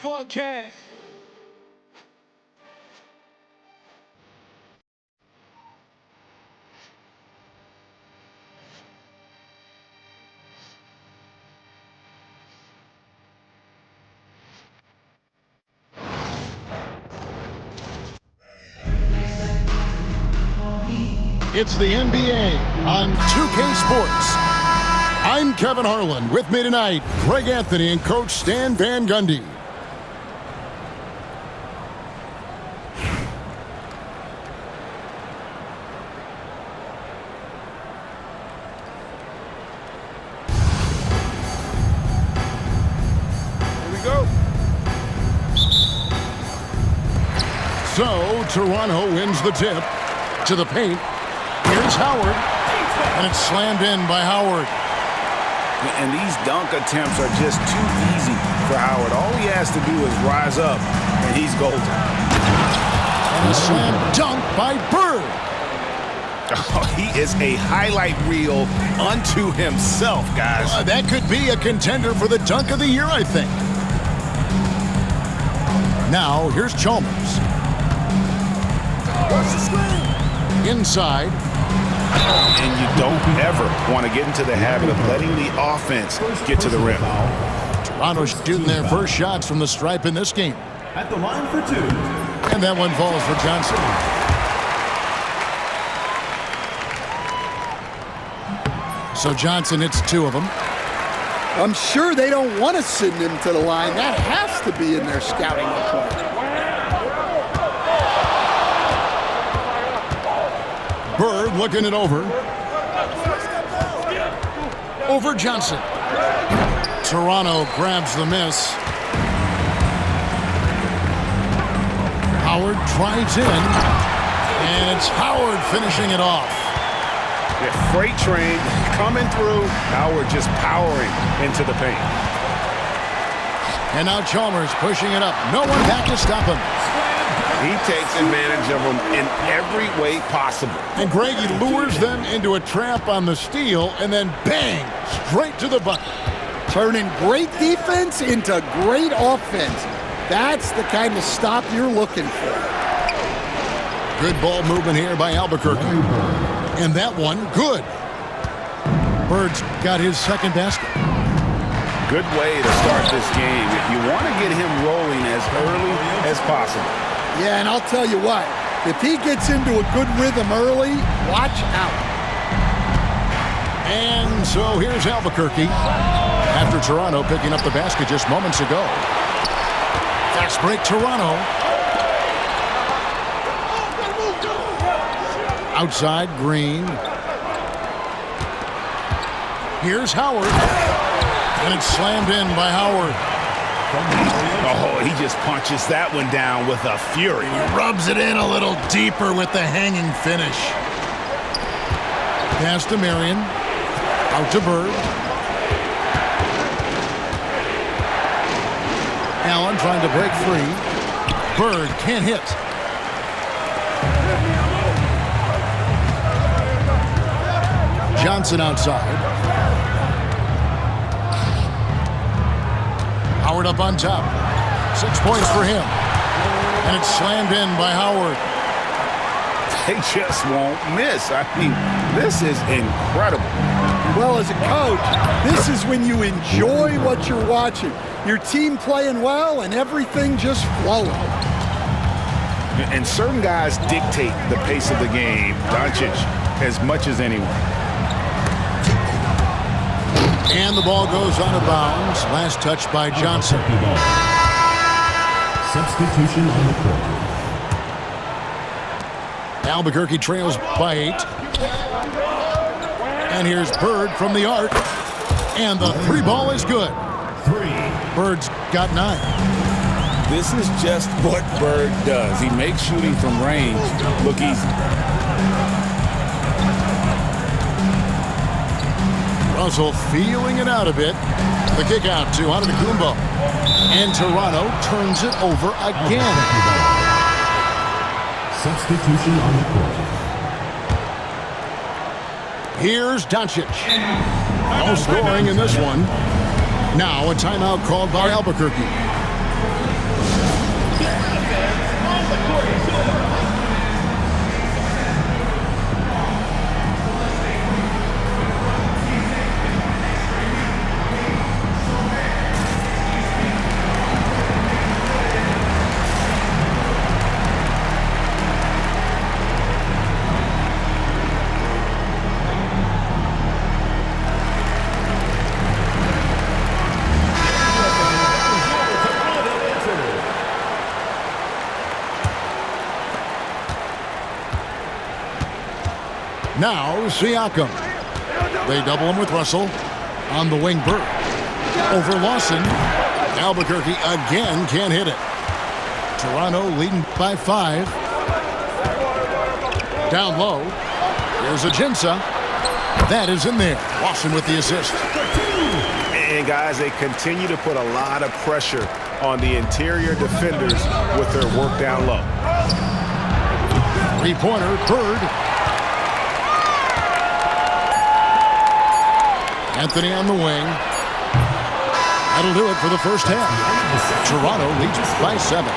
4K. It's the NBA on 2K Sports. I'm Kevin Harlan. With me tonight, Greg Anthony and Coach Stan Van Gundy. Here we go. So, Toronto wins the tip to the paint. Here's Howard, and it's slammed in by Howard. And these dunk attempts are just too easy for Howard. All he has to do is rise up, and he's golden. And a slam dunk by Bird. Oh, he is a highlight reel unto himself, guys. That could be a contender for the dunk of the year, I think. Now, here's Chalmers. Inside. And you don't ever want to get into the habit of letting the offense get to the rim. Toronto's shooting their first shots from the stripe in this game. At the line for two. And that one falls for Johnson. So Johnson hits two of them. I'm sure they don't want to send him to the line. That has to be in their scouting report. Bird looking it over. Over Johnson. Toronto grabs the miss. Howard drives in. And it's Howard finishing it off. The freight train coming through. Howard just powering into the paint. And now Chalmers pushing it up. No one back to stop him. He takes advantage of them in every way possible. And Greg, he lures them into a trap on the steal, and then bang, straight to the bucket. Turning great defense into great offense. That's the kind of stop you're looking for. Good ball movement here by Albuquerque. And that one, good. Bird's got his second basket. Good way to start this game. If you want to get him rolling as early as possible. Yeah, and I'll tell you what, if he gets into a good rhythm early, watch out. And so here's Albuquerque after Toronto picking up the basket just moments ago. Fast break Toronto. Outside Green. Here's Howard. And it's slammed in by Howard. Oh, he just punches that one down with a fury. He rubs it in a little deeper with the hanging finish. Pass to Marion. Out to Bird. Allen trying to break free. Bird can't hit. Johnson outside. Howard up on top. 6 points for him. And it's slammed in by Howard. They just won't miss. I mean, this is incredible. Well, as a coach, this is when you enjoy what you're watching. Your team playing well and everything just flowing. And certain guys dictate the pace of the game. Doncic as much as anyone. And the ball goes out of bounds. Last touch by Johnson. Substitution on the court. Albuquerque trails by 8. And here's Bird from the arc. And the three ball is good. Bird's got 9. This is just what Bird does. He makes shooting from range look easy. Russell feeling it out a bit. The kick out to Antetokounmpo. And Toronto turns it over again. Substitution on the court. Here's Doncic. No scoring in this one. Now a timeout called by Albuquerque. Now Siakam. They double him with Russell. On the wing, Bird. Over Lawson. Albuquerque again can't hit it. Toronto leading by 5. Down low. Here's Ajinça. That is in there. Lawson with the assist. And guys, they continue to put a lot of pressure on the interior defenders with their work down low. Three-pointer, Bird. Anthony on the wing. That'll do it for the first half. Toronto leads by 7.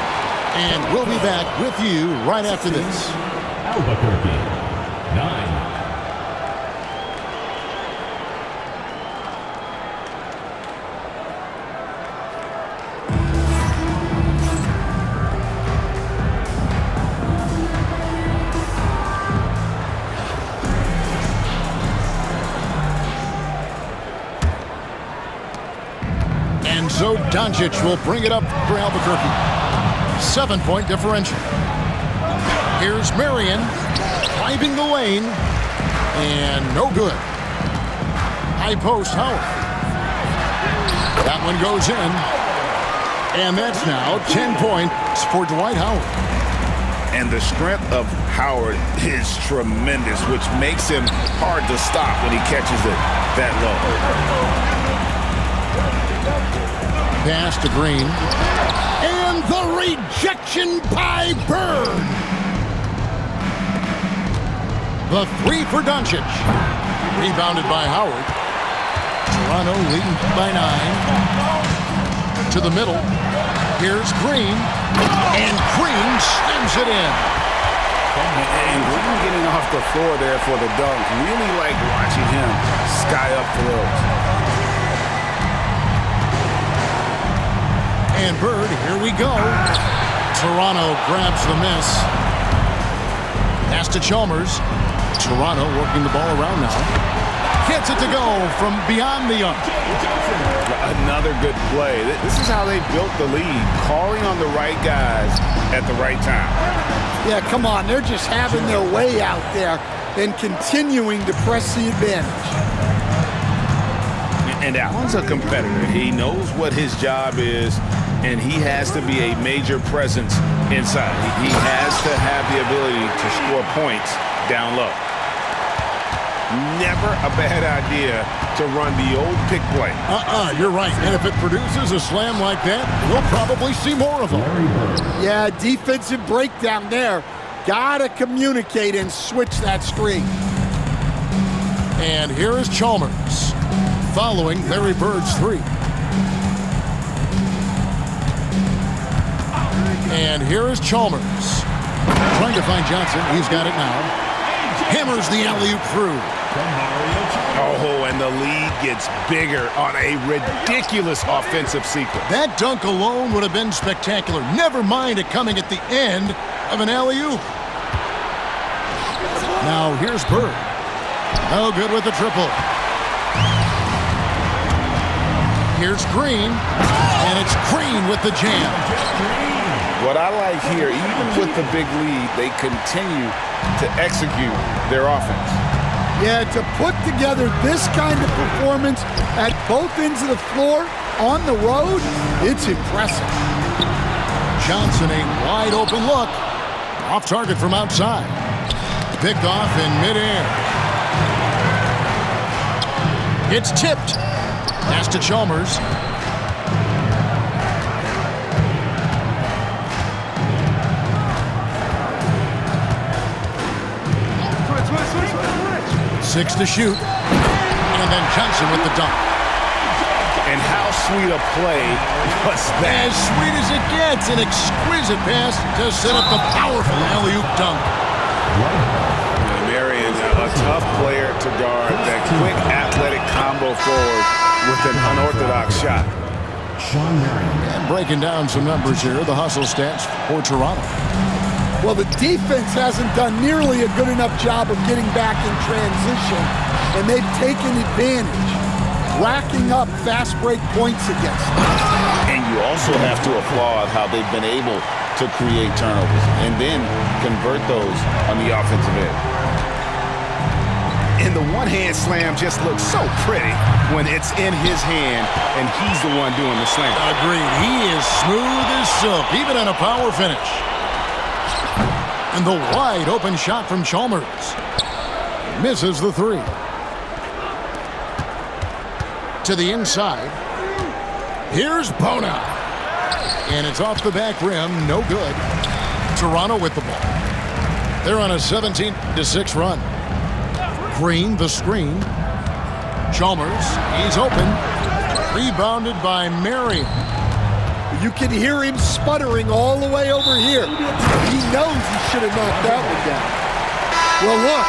And we'll be back with you right after this. Albuquerque, 9. And so Doncic will bring it up for Albuquerque. 7-point differential. Here's Marion driving the lane, and no good. High post, Howard. That one goes in, and that's now 10 points for Dwight Howard. And the strength of Howard is tremendous, which makes him hard to stop when he catches it that low. Pass to Green. And the rejection by Bird. The 3 for Doncic. Rebounded by Howard. Toronto leading by 9. To the middle. Here's Green. And Green slams it in. And Green getting off the floor there for the dunk. Really like watching him sky up throws. And Bird, here we go. Toronto grabs the miss. Pass to Chalmers. Toronto working the ball around now. Gets it to go from beyond the arc. Another good play. This is how they built the lead, calling on the right guys at the right time. Yeah, come on. They're just having their way out there and continuing to press the advantage. And Allen's a competitor. He knows what his job is, and he has to be a major presence inside. He has to have the ability to score points down low. Never a bad idea to run the old pick play. You're right. And if it produces a slam like that, we'll probably see more of them. Yeah, defensive breakdown there. Gotta communicate and switch that screen. And here is Chalmers, following Larry Bird's 3. And here is Chalmers. Trying to find Johnson. He's got it now. Hammers the alley-oop through. Oh, and the lead gets bigger on a ridiculous offensive sequence. That dunk alone would have been spectacular. Never mind it coming at the end of an alley-oop. Now here's Bird. No good with the triple. Here's Green. And it's Green with the jam. What I like here, even with the big lead, they continue to execute their offense. Yeah, to put together this kind of performance at both ends of the floor on the road, it's impressive. Johnson, a wide open look. Off target from outside. Picked off in midair. It's tipped. Pass to Chalmers. Six to shoot. And then Johnson with the dunk. And how sweet a play was that? As sweet as it gets. An exquisite pass to set up the powerful alley-oop dunk. Marion, a tough player to guard. That quick athletic combo forward with an unorthodox shot. Shawn Marion. And breaking down some numbers here, the hustle stats for Toronto. Well, the defense hasn't done nearly a good enough job of getting back in transition, and they've taken advantage, racking up fast break points against them. And you also have to applaud how they've been able to create turnovers and then convert those on the offensive end. And the one-hand slam just looks so pretty when it's in his hand and he's the one doing the slam. Agreed. He is smooth as silk, even in a power finish. And the wide open shot from Chalmers. Misses the three. To the inside. Here's Bona. And it's off the back rim. No good. Toronto with the ball. They're on a 17-6 run. Green, the screen. Chalmers, he's open. Rebounded by Marion. You can hear him sputtering all the way over here. He knows he should have knocked that one down. Well, look,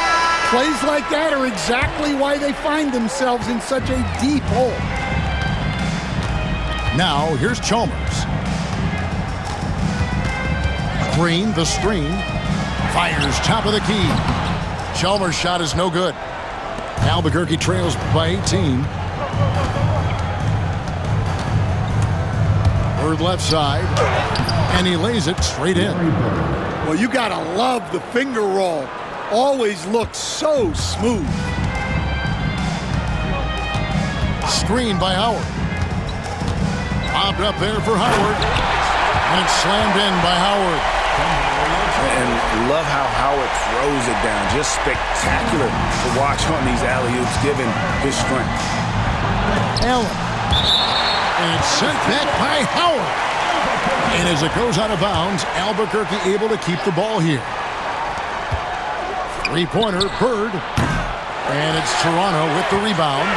plays like that are exactly why they find themselves in such a deep hole. Now, here's Chalmers. Green, the screen. Fires top of the key. Chalmers' shot is no good. Albuquerque trails by 18. Bird left side. And he lays it straight in. Well, you gotta love the finger roll. Always looks so smooth. Screen by Howard. Popped up there for Howard. And it's slammed in by Howard. And love how Howard throws it down. Just spectacular to watch on these alley-oops, given his strength. Allen. And it's sent back by Howard. And as it goes out of bounds, Albuquerque able to keep the ball here. Three-pointer, Bird. And it's Toronto with the rebound.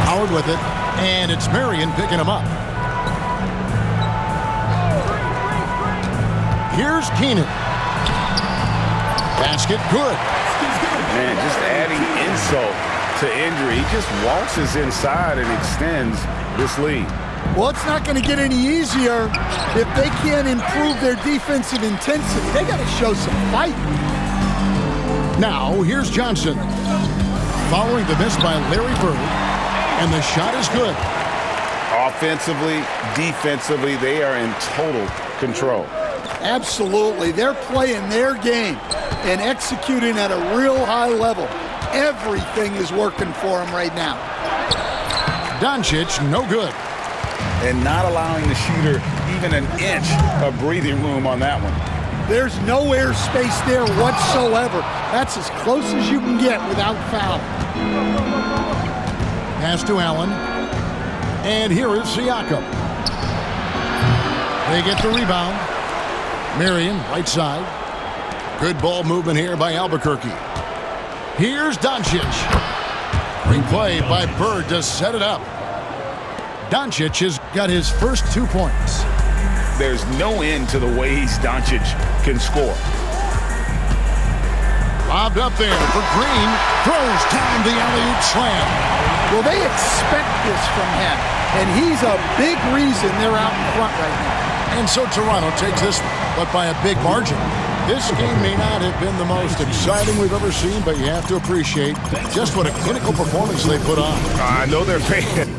Howard with it. And it's Marion picking him up. Here's Keenan. Basket good. Man, just adding insult to injury. He just waltzes inside and extends this lead. Well, it's not going to get any easier if they can't improve their defensive intensity. They got to show some fight. Now, here's Johnson. Following the miss by Larry Bird. And the shot is good. Offensively, defensively, they are in total control. Absolutely. They're playing their game and executing at a real high level. Everything is working for them right now. Doncic, no good. And not allowing the shooter even an inch of breathing room on that one. There's no air space there whatsoever. That's as close as you can get without foul. Pass to Allen. And here is Siakam. They get the rebound. Marion, right side. Good ball movement here by Albuquerque. Here's Doncic. Great play by Bird to set it up. Doncic has got his first 2 points. There's no end to the ways Doncic can score. Lobbed up there for Green. Throws down the alley-oop slam. Well, they expect this from him, and he's a big reason they're out in front right now. And so Toronto takes this, but by a big margin. This game may not have been the most exciting we've ever seen, but you have to appreciate just what a clinical performance they put on. I know they're paying